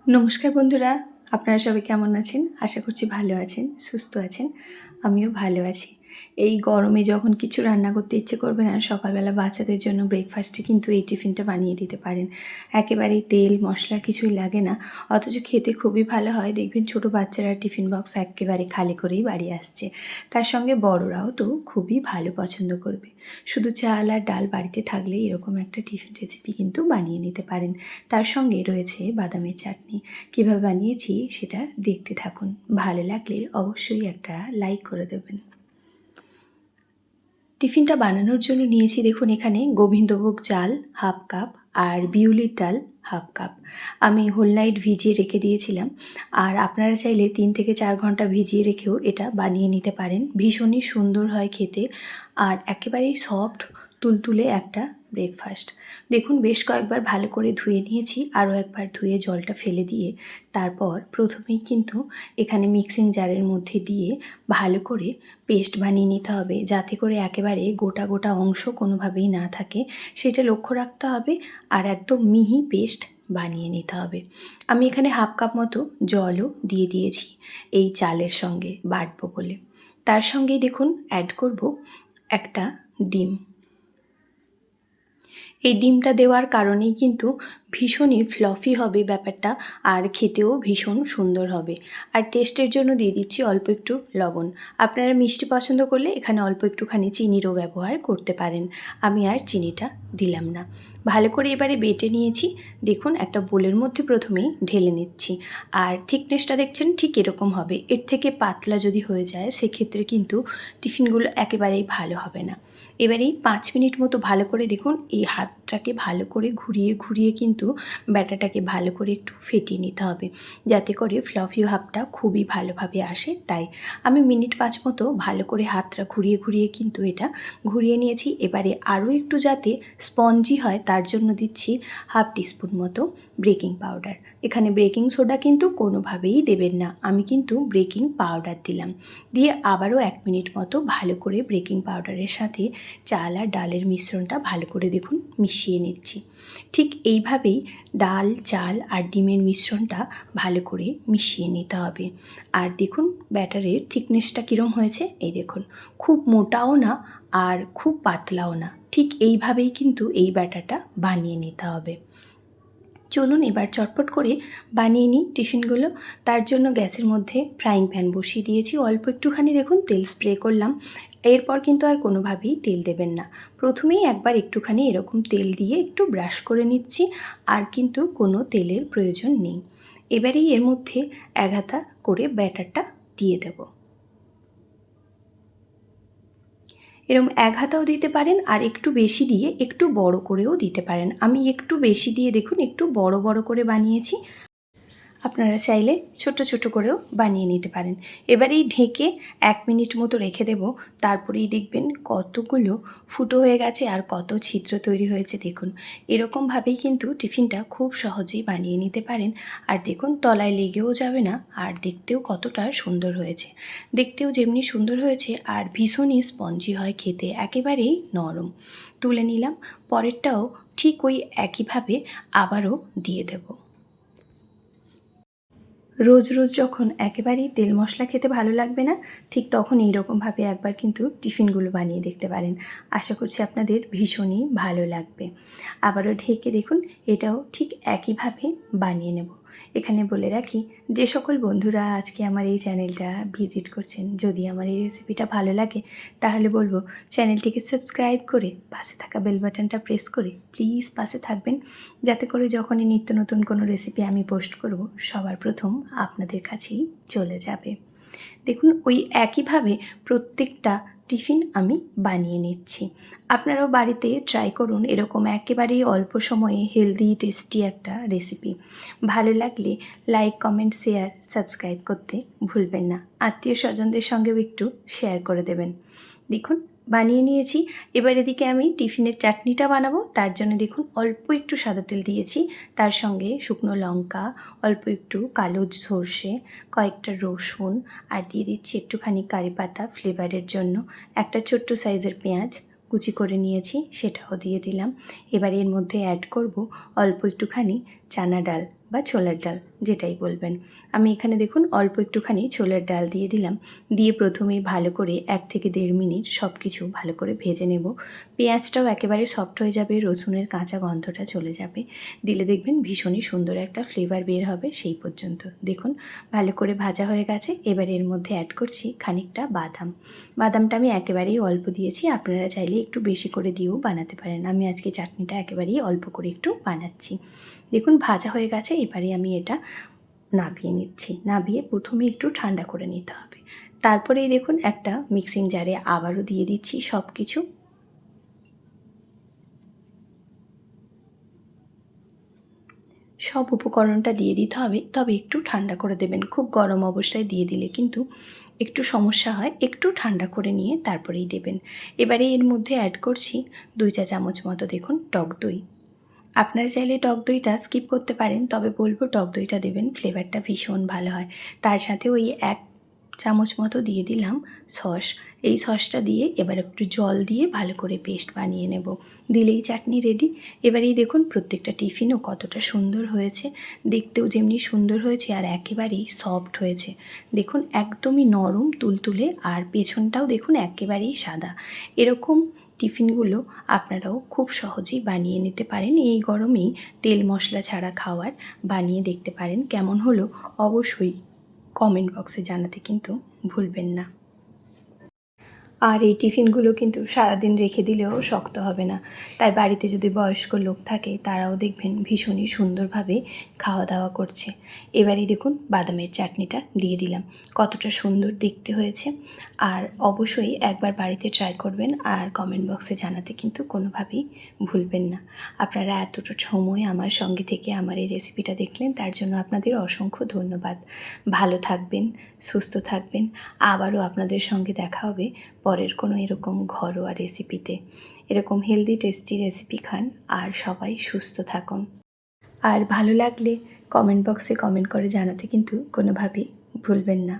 নমস্কার বন্ধুরা, আপনারা সবাই কেমন আছেন? আশা করছি ভালো আছেন, সুস্থ আছেন। আমিও ভালো আছি। এই গরমে যখন কিছু রান্না করতে ইচ্ছে করবে না, সকালবেলা বাচ্চাদের জন্য ব্রেকফাস্টে কিন্তু এই টিফিনটা বানিয়ে দিতে পারেন। একেবারেই তেল মশলা কিছুই লাগে না, অথচ খেতে খুবই ভালো হয়। দেখবেন ছোটো বাচ্চারা টিফিন বক্স একেবারে খালি করেই বাড়ি আসছে। তার সঙ্গে বড়রাও তো খুবই ভালো পছন্দ করবে। শুধু চাল আর ডাল বাড়িতে থাকলে এরকম একটা টিফিন রেসিপি কিন্তু বানিয়ে নিতে পারেন। তার সঙ্গে রয়েছে বাদামের চাটনি। কীভাবে বানিয়েছি সেটা দেখতে থাকুন। ভালো লাগলে অবশ্যই একটা লাইক করে দেবেন। টিফিনটা বানানোর জন্য নিয়েছি দেখুন এখানে গোবিন্দভোগ চাল হাফ কাপ আর বিউলির ডাল হাফ কাপ। আমি হোল নাইট ভিজিয়ে রেখে দিয়েছিলাম, আর আপনারা চাইলে 3 থেকে 4 ঘন্টা ভিজিয়ে রেখেও এটা বানিয়ে নিতে পারেন। ভীষণই সুন্দর হয় খেতে, আর একেবারেই সফট তুলতুলে একটা ব্রেকফাস্ট। দেখুন বেশ কয়েকবার ভালো করে ধুয়ে নিয়েছি, আরও একবার ধুয়ে জলটা ফেলে দিয়ে তারপর প্রথমেই কিন্তু এখানে মিক্সিং জারের মধ্যে দিয়ে ভালো করে পেস্ট বানিয়ে নিতে হবে, যাতে করে একেবারে গোটা গোটা অংশ কোনোভাবেই না থাকে, সেটা লক্ষ্য রাখতে হবে। আর একদম মিহি পেস্ট বানিয়ে নিতে হবে। আমি এখানে হাফ কাপ মতো জলও দিয়ে দিয়েছি এই চালের সঙ্গে বাটবো বলে। তার সঙ্গেই দেখুন অ্যাড করব একটা ডিম। এই ডিমটা দেওয়ার কারণেই কিন্তু ভীষণই ফ্লফি হবে ব্যাপারটা, আর খেতেও ভীষণ সুন্দর হবে। আর টেস্টের জন্য দিয়ে দিচ্ছি অল্প একটু লবণ। আপনারা মিষ্টি পছন্দ করলে এখানে অল্প একটুখানি চিনিরও ব্যবহার করতে পারেন। আমি আর চিনিটা দিলাম না। ভালো করে এবারে বেটে নিয়েছি। দেখুন একটা বোলের মধ্যে প্রথমেই ঢেলে নিচ্ছি, আর থিকনেসটা দেখছেন ঠিক এরকম হবে। এর থেকে পাতলা যদি হয়ে যায় সেক্ষেত্রে কিন্তু টিফিনগুলো একেবারেই ভালো হবে না। এবারেই 5 মিনিট মতো ভালো করে দেখুন এই হাতটাকে ভালো করে ঘুরিয়ে ঘুরিয়ে কিন্তু ব্যাটাটাকে ভালো করে একটু ফেটিয়ে নিতে হবে, যাতে করে ফ্লফি ভাবটা খুবই ভালোভাবে আসে। তাই আমি মিনিট 5 মতো ভালো করে হাতটা ঘুরিয়ে ঘুরিয়ে কিন্তু এটা ঘুরিয়ে নিয়েছি। এবারে আরও একটু যাতে স্পঞ্জি হয় তার জন্য দিচ্ছি হাফ টিস্পুন মতো বেকিং পাউডার। এখানে বেকিং সোডা কিন্তু কোনোভাবেই দেবেন না, আমি কিন্তু বেকিং পাউডার দিলাম। দিয়ে আবারও 1 মিনিট মতো ভালো করে বেকিং পাউডারের সাথে চাল আর ডালের মিশ্রণটা ভালো করে দেখুন মিশিয়ে নিচ্ছি। ঠিক এইভাবেই ডাল চাল আর ডিমের মিশ্রণটা ভালো করে মিশিয়ে নিতে হবে। আর দেখুন ব্যাটারের থিকনেসটা কীরকম হয়েছে, এই দেখুন খুব মোটাও না আর খুব পাতলাও না, ঠিক এইভাবেই কিন্তু এই ব্যাটারটা বানিয়ে নিতে হবে। চলুন এবার চটপট করে বানিয়ে নিই টিফিনগুলো। তার জন্য গ্যাসের মধ্যে ফ্রাইং প্যান বসিয়ে দিয়েছি, অল্প একটুখানি দেখুন তেল স্প্রে করলাম। এরপর কিন্তু আর কোনোভাবেই তেল দেবেন না। প্রথমেই একবার একটুখানি এরকম তেল দিয়ে একটু ব্রাশ করে নিচ্ছি, আর কিন্তু কোনো তেলের প্রয়োজন নেই। এবারেই এর মধ্যে এক হাতা করে ব্যাটারটা দিয়ে দেবো। এরকম এক হাতাও দিতে পারেন, আর একটু বেশি দিয়ে একটু বড় করেও দিতে পারেন। আমি একটু বেশি দিয়ে দেখুন একটু বড় বড় করে বানিয়েছি। আপনারা চাইলে ছোট ছোট করেও বানিয়ে নিতে পারেন। এবারেই ঢেকে 1 মিনিট মতো রেখে দেব। তারপরেই দেখবেন কতগুলো ফুটো হয়ে গেছে আর কত ছিদ্র তৈরি হয়েছে দেখুন। এরকমভাবেই কিন্তু টিফিনটা খুব সহজেই বানিয়ে নিতে পারেন। আর দেখুন তলায় লেগেও যাবে না, আর দেখতেও কতটা সুন্দর হয়েছে। দেখতেও যেমনি সুন্দর হয়েছে আর ভীষণই স্পঞ্জি হয় খেতে, একেবারেই নরম। তুলে নিলাম। পরেরটাও ঠিক ওই একইভাবে আবারও দিয়ে দেব। রোজ রোজ যখন একেবারেই তেল মশলা খেতে ভালো লাগবে না, ঠিক তখন এইরকমভাবে একবার কিন্তু টিফিনগুলো বানিয়ে দেখতে পারেন। আশা করছি আপনাদের ভীষণই ভালো লাগবে। আবারও ঢেকে দেখুন এটাও ঠিক একইভাবে বানিয়ে নেব। এখানে বলে রাখি, যে সকল বন্ধুরা আজকে আমার এই চ্যানেলটা ভিজিট করছেন, যদি আমার এই রেসিপিটা ভালো লাগে তাহলে বলবো চ্যানেলটিকে সাবস্ক্রাইব করে পাশে থাকা বেল বাটনটা প্রেস করে প্লিজ পাশে থাকবেন, যাতে করে যখনই নিত্য নতুন কোনো রেসিপি আমি পোস্ট করব সবার প্রথম আপনাদের কাছেই চলে যাবে। দেখুন ওই একইভাবে প্রত্যেকটা টিফিন আমি বানিয়ে নিচ্ছি। আপনারাও বাড়িতে ট্রাই করুন এরকম একেবারেই অল্প সময়ে হেলদি টেস্টি একটা রেসিপি। ভালো লাগলে লাইক কমেন্ট শেয়ার সাবস্ক্রাইব করতে ভুলবেন না। আত্মীয় স্বজনদের সঙ্গেও একটু শেয়ার করে দেবেন। দেখুন বানিয়ে নিয়েছি। এবার এদিকে আমি টিফিনের চাটনিটা বানাবো। তার জন্য দেখুন অল্প একটু সাদা তেল দিয়েছি, তার সঙ্গে শুকনো লঙ্কা, অল্প একটু কালো সর্ষে, কয়েকটা রসুন, আর দিয়ে দিচ্ছি একটুখানি কারি পাতা ফ্লেভারের জন্য। একটা ছোট্ট সাইজের পেঁয়াজ কুচি করে নিয়েছি, সেটাও দিয়ে দিলাম। এবার এর মধ্যে অ্যাড করব অল্প একটুখানি চানা ডাল বা ছোলার ডাল, যেটাই বলবেন। আমি এখানে দেখুন অল্প একটুখানি ছোলার ডাল দিয়ে দিলাম। দিয়ে প্রথমেই ভালো করে 1 থেকে 1.5 মিনিট সব কিছু ভালো করে ভেজে নেব। পেঁয়াজটাও একেবারে সফট হয়ে যাবে, রসুনের কাঁচা গন্ধটা চলে যাবে। দিলে দেখবেন ভীষণই সুন্দর একটা ফ্লেভার বের হবে সেই পর্যন্ত। দেখুন ভালো করে ভাজা হয়ে গেছে। এবার এর মধ্যে অ্যাড করছি খানিকটা বাদাম। বাদামটা আমি একেবারেই অল্প দিয়েছি, আপনারা চাইলে একটু বেশি করে দিয়েও বানাতে পারেন। আমি আজকে চাটনিটা একেবারেই অল্প করে একটু বানাচ্ছি। দেখুন ভাজা হয়ে গেছে। এবারে আমি এটা নাবিয়ে নিচ্ছি। নাবিয়ে প্রথমে একটু ঠান্ডা করে নিতে হবে। তারপরেই দেখুন একটা মিক্সিং জারে আবারও দিয়ে দিচ্ছি সব কিছু। সব উপকরণটা দিয়ে দিতে হবে, তবে একটু ঠান্ডা করে দেবেন। খুব গরম অবস্থায় দিয়ে দিলে কিন্তু একটু সমস্যা হয়, একটু ঠান্ডা করে নিয়ে তারপরেই দেবেন। এবারে এর মধ্যে অ্যাড করছি 2 চা চামচ মতো দেখুন টক দই। আপনারা চাইলে টক দইটা স্কিপ করতে পারেন, তবে বলবো টক দইটা দেবেন, ফ্লেভারটা ভীষণ ভালো হয়। তার সাথে ওই 1 চামচ মতো দিয়ে দিলাম সস। এই সসটা দিয়ে এবার একটু জল দিয়ে ভালো করে পেস্ট বানিয়ে নেব। দিলেই চাটনি রেডি। এবারেই দেখুন প্রত্যেকটা টিফিনও কতটা সুন্দর হয়েছে, দেখতেও যেমনি সুন্দর হয়েছে আর একেবারেই সফট হয়েছে। দেখুন একদমই নরম তুলতুলে, আর পেছনটাও দেখুন একেবারেই সাদা। এরকম টিফিনগুলো আপনারাও খুব সহজেই বানিয়ে নিতে পারেন। এই গরমেই তেল মশলা ছাড়া খাওয়ার বানিয়ে দেখতে পারেন। কেমন হলো অবশ্যই কমেন্ট বক্সে জানাতে কিন্তু ভুলবেন না। আর এই টিফিনগুলো কিন্তু সারাদিন রেখে দিলেও শক্ত হবে না। তাই বাড়িতে যদি বয়স্ক লোক থাকে তারাও দেখবেন ভীষণই সুন্দরভাবে খাওয়া দাওয়া করছে। এবারেই দেখুন বাদামের চাটনিটা দিয়ে দিলাম, কতটা সুন্দর দেখতে হয়েছে। আর অবশ্যই একবার বাড়িতে ট্রাই করবেন আর কমেন্ট বক্সে জানাতে কিন্তু কোনোভাবেই ভুলবেন না। আপনারা এতটা সময় আমার সঙ্গে থেকে আমার এই রেসিপিটা দেখলেন, তার জন্য আপনাদের অসংখ্য ধন্যবাদ। ভালো থাকবেন, সুস্থ থাকবেন। আবারও আপনাদের সঙ্গে দেখা হবে পরের কোনো এরকম ঘরোয়া রেসিপিতে। এরকম হেলদি টেস্টি রেসিপি খান আর সবাই সুস্থ থাকুন। আর ভালো লাগলে কমেন্ট বক্সে কমেন্ট করে জানাতে কিন্তু কোনোভাবেই ভুলবেন না।